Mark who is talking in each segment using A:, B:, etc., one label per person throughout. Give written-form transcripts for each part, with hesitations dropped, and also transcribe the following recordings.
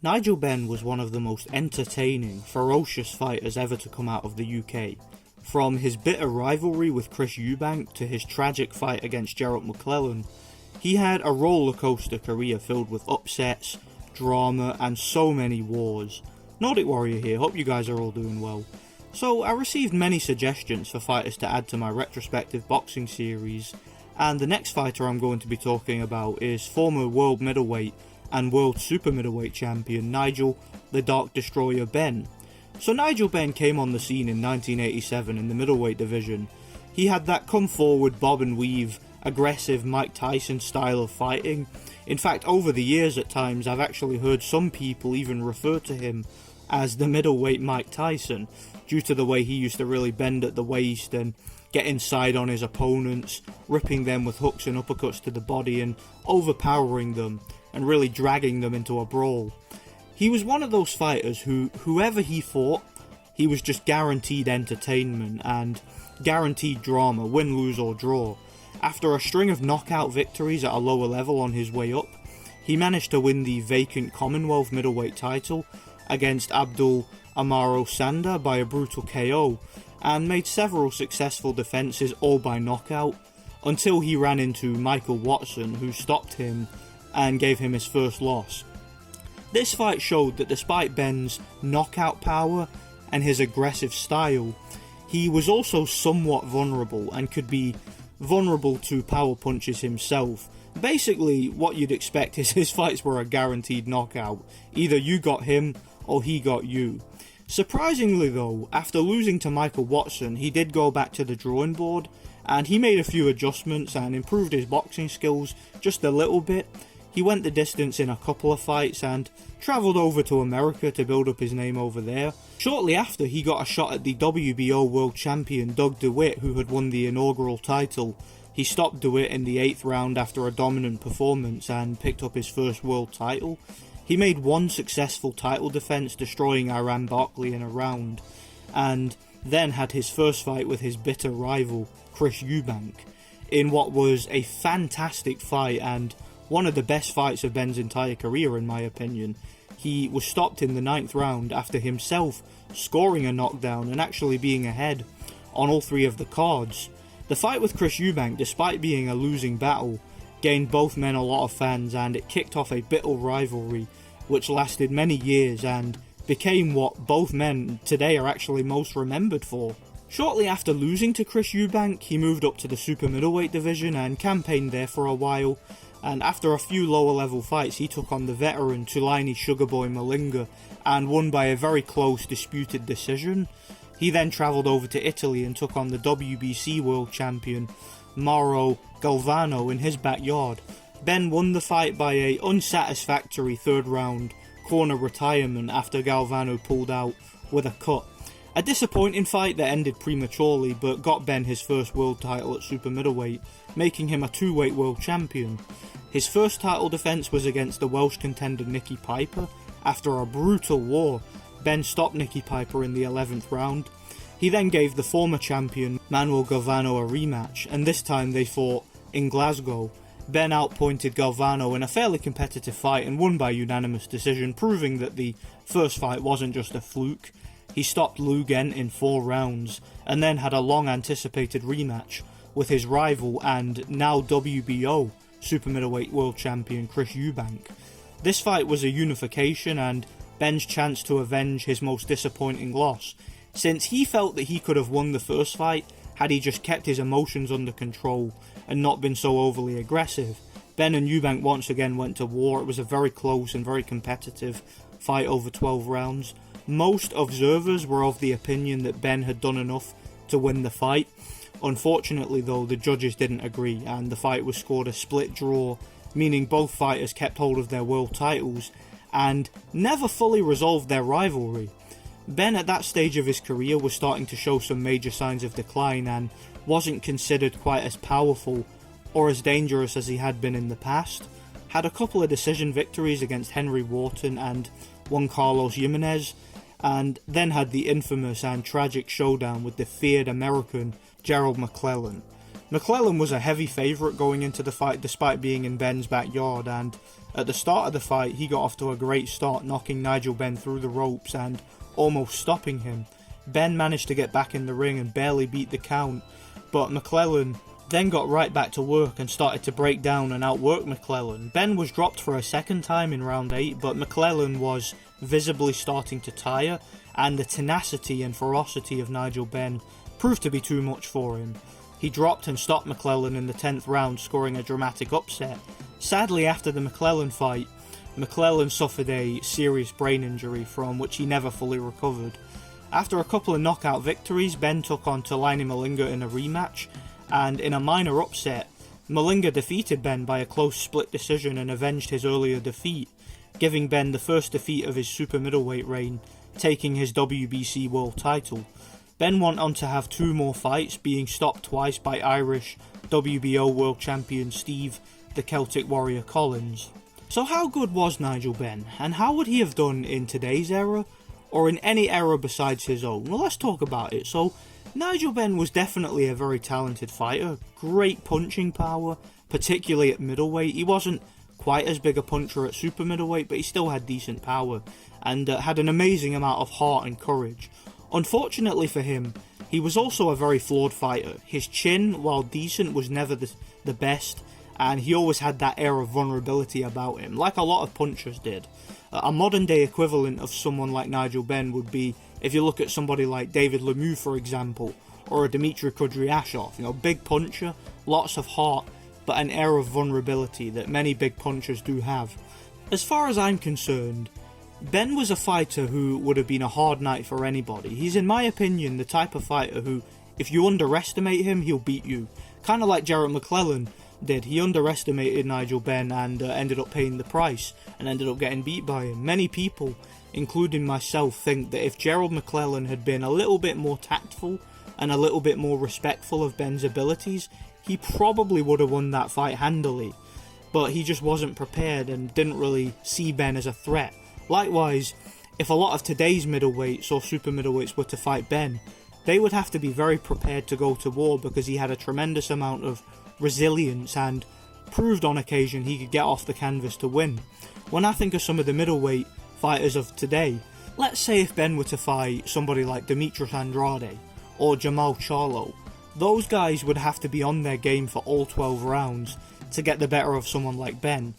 A: Nigel Benn was one of the most entertaining, ferocious fighters ever to come out of the UK. From his bitter rivalry with Chris Eubank to his tragic fight against Gerald McClellan, he had a rollercoaster career filled with upsets, drama, and so many wars. Nordic Warrior here, hope you guys are all doing well. So I received many suggestions for fighters to add to my retrospective boxing series, and the next fighter I'm going to be talking about is former world middleweight and world super middleweight champion Nigel the Dark Destroyer Benn. So Nigel Benn came on the scene in 1987 in the middleweight division. He had that come forward, bob and weave, aggressive Mike Tyson style of fighting. In fact, over the years at times I've actually heard some people even refer to him as the middleweight Mike Tyson, due to the way he used to really bend at the waist and get inside on his opponents, ripping them with hooks and uppercuts to the body and overpowering them and really dragging them into a brawl. He was one of those fighters who, whoever he fought, he was just guaranteed entertainment and guaranteed drama, win, lose or draw. After a string of knockout victories at a lower level on his way up, he managed to win the vacant Commonwealth middleweight title against Abdul Amaro Sanda by a brutal KO, and made several successful defences all by knockout, until he ran into Michael Watson, who stopped him and gave him his first loss. This fight showed that despite Benn's knockout power and his aggressive style, he was also somewhat vulnerable and could be vulnerable to power punches himself. Basically, what you'd expect is his fights were a guaranteed knockout. Either you got him or he got you. Surprisingly though, after losing to Michael Watson, he did go back to the drawing board and he made a few adjustments and improved his boxing skills just a little bit. He went the distance in a couple of fights and travelled over to America to build up his name over there. Shortly after, he got a shot at the WBO world champion Doug DeWitt, who had won the inaugural title. He stopped DeWitt in the 8th round after a dominant performance and picked up his first world title. He made one successful title defence, destroying Iran Barkley in a round, and then had his first fight with his bitter rival Chris Eubank in what was a fantastic fight and one of the best fights of Benn's entire career in my opinion. He was stopped in the 9th round after himself scoring a knockdown and actually being ahead on all three of the cards. The fight with Chris Eubank, despite being a losing battle, gained both men a lot of fans, and it kicked off a bitter rivalry which lasted many years and became what both men today are actually most remembered for. Shortly after losing to Chris Eubank, he moved up to the super middleweight division and campaigned there for a while, and after a few lower level fights he took on the veteran Tulaini Sugarboy Malinga and won by a very close disputed decision. He then travelled over to Italy and took on the WBC world champion Mauro Galvano in his backyard. Benn won the fight by a unsatisfactory 3rd round corner retirement after Galvano pulled out with a cut. A disappointing fight that ended prematurely but got Benn his first world title at super middleweight, making him a 2-weight world champion. His first title defence was against the Welsh contender Nicky Piper. After a brutal war, Benn stopped Nicky Piper in the 11th round. He then gave the former champion Manuel Galvano a rematch, and this time they fought in Glasgow. Benn outpointed Galvano in a fairly competitive fight and won by unanimous decision, proving that the first fight wasn't just a fluke. He stopped Lou Gent in 4 rounds, and then had a long anticipated rematch with his rival and now WBO super middleweight world champion Chris Eubank. This fight was a unification and Benn's chance to avenge his most disappointing loss, since he felt that he could have won the first fight had he just kept his emotions under control and not been so overly aggressive. Benn and Eubank once again went to war. It was a very close and very competitive fight over 12 rounds. Most observers were of the opinion that Benn had done enough to win the fight. Unfortunately though, the judges didn't agree and the fight was scored a split draw, meaning both fighters kept hold of their world titles and never fully resolved their rivalry. Benn at that stage of his career was starting to show some major signs of decline and wasn't considered quite as powerful or as dangerous as he had been in the past. Had a couple of decision victories against Henry Wharton and Juan Carlos Jimenez, and then had the infamous and tragic showdown with the feared American Gerald McClellan. McClellan was a heavy favourite going into the fight despite being in Benn's backyard, and at the start of the fight he got off to a great start, knocking Nigel Benn through the ropes and almost stopping him. Benn managed to get back in the ring and barely beat the count, but McClellan then got right back to work and started to break down and outwork McClellan. Benn was dropped for a second time in round 8, but McClellan was visibly starting to tire, and the tenacity and ferocity of Nigel Benn proved to be too much for him. He dropped and stopped McClellan in the 10th round, scoring a dramatic upset. Sadly, after the McClellan fight, McClellan suffered a serious brain injury from which he never fully recovered. After a couple of knockout victories, Benn took on Tolani Malinga in a rematch, and in a minor upset, Malinga defeated Benn by a close split decision and avenged his earlier defeat, giving Benn the first defeat of his super middleweight reign, taking his WBC world title. Benn went on to have 2 more fights, being stopped twice by Irish WBO world champion Steve the Celtic Warrior Collins. So how good was Nigel Benn, and how would he have done in today's era, or in any era besides his own? Well, let's talk about it. So, Nigel Benn was definitely a very talented fighter, great punching power, particularly at middleweight. He wasn't quite as big a puncher at super middleweight, but he still had decent power, and had an amazing amount of heart and courage. Unfortunately for him, he was also a very flawed fighter. His chin, while decent, was never the best, and he always had that air of vulnerability about him, like a lot of punchers did. A modern day equivalent of someone like Nigel Benn would be, if you look at somebody like David Lemieux for example, or a Dmitry Kudryashov, big puncher, lots of heart, but an air of vulnerability that many big punchers do have. As far as I'm concerned, Benn was a fighter who would have been a hard night for anybody. He's, in my opinion, the type of fighter who, if you underestimate him, he'll beat you. Kind of like Jarrett McClellan did. He underestimated Nigel Benn and ended up paying the price and ended up getting beat by him. Many people, including myself, think that if Gerald McClellan had been a little bit more tactful and a little bit more respectful of Benn's abilities, he probably would have won that fight handily. But he just wasn't prepared and didn't really see Benn as a threat. Likewise, if a lot of today's middleweights or super middleweights were to fight Benn, they would have to be very prepared to go to war because he had a tremendous amount of resilience and proved on occasion he could get off the canvas to win. When I think of some of the middleweight fighters of today, let's say if Benn were to fight somebody like Demetrius Andrade or Jamal Charlo, those guys would have to be on their game for all 12 rounds to get the better of someone like Benn.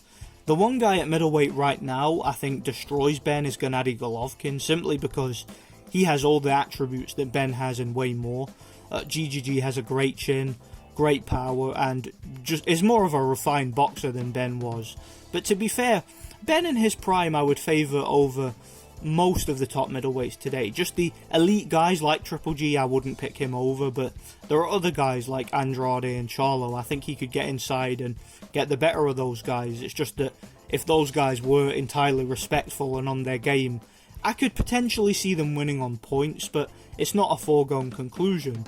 A: The one guy at middleweight right now I think destroys Benn is Gennady Golovkin, simply because he has all the attributes that Benn has and way more. GGG has a great chin, great power, and just is more of a refined boxer than Benn was. But to be fair, Benn in his prime I would favour over most of the top middleweights today. Just the elite guys like Triple G, I wouldn't pick him over, but there are other guys like Andrade and Charlo. I think he could get inside and get the better of those guys. It's just that if those guys were entirely respectful and on their game, I could potentially see them winning on points, but it's not a foregone conclusion.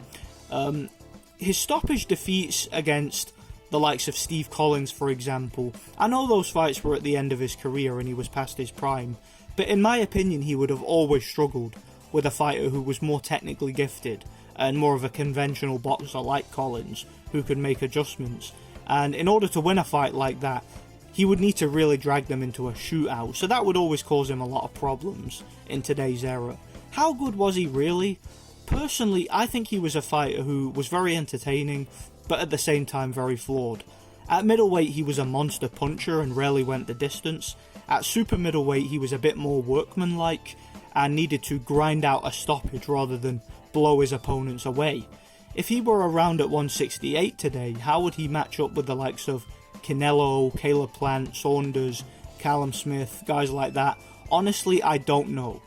A: His stoppage defeats against the likes of Steve Collins, for example, I know those fights were at the end of his career and he was past his prime, but in my opinion he would have always struggled with a fighter who was more technically gifted and more of a conventional boxer like Collins, who could make adjustments. And in order to win a fight like that, he would need to really drag them into a shootout, so that would always cause him a lot of problems in today's era. How good was he really? Personally, I think he was a fighter who was very entertaining, but at the same time very flawed. At middleweight he was a monster puncher and rarely went the distance. At super middleweight he was a bit more workmanlike and needed to grind out a stoppage rather than blow his opponents away. If he were around at 168 today, how would he match up with the likes of Canelo, Caleb Plant, Saunders, Callum Smith, guys like that? Honestly, I don't know.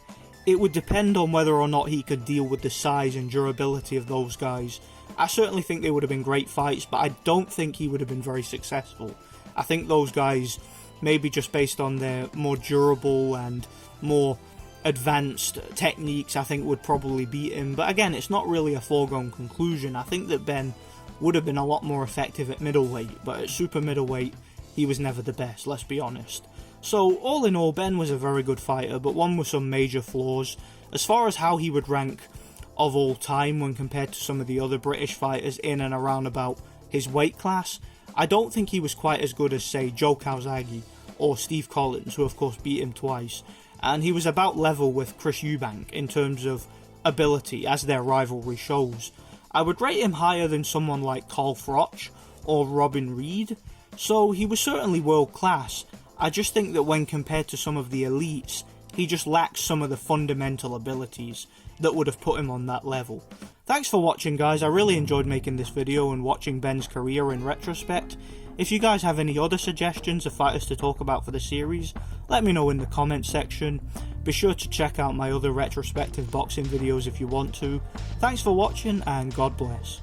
A: It would depend on whether or not he could deal with the size and durability of those guys. I certainly think they would have been great fights, but I don't think he would have been very successful. I think those guys, maybe just based on their more durable and more advanced techniques, I think would probably beat him. But again, it's not really a foregone conclusion. I think that Benn would have been a lot more effective at middleweight, but at super middleweight he was never the best, let's be honest. So all in all, Benn was a very good fighter, but one with some major flaws. As far as how he would rank of all time when compared to some of the other British fighters in and around about his weight class, I don't think he was quite as good as, say, Joe Calzaghe or Steve Collins, who of course beat him twice, and he was about level with Chris Eubank in terms of ability, as their rivalry shows. I would rate him higher than someone like Carl Froch or Robin Reed, so he was certainly world class. I just think that when compared to some of the elites, he just lacks some of the fundamental abilities that would have put him on that level. Thanks for watching, guys. I really enjoyed making this video and watching Benn's career in retrospect. If you guys have any other suggestions of fighters to talk about for the series, let me know in the comments section. Be sure to check out my other retrospective boxing videos if you want to. Thanks for watching, and God bless.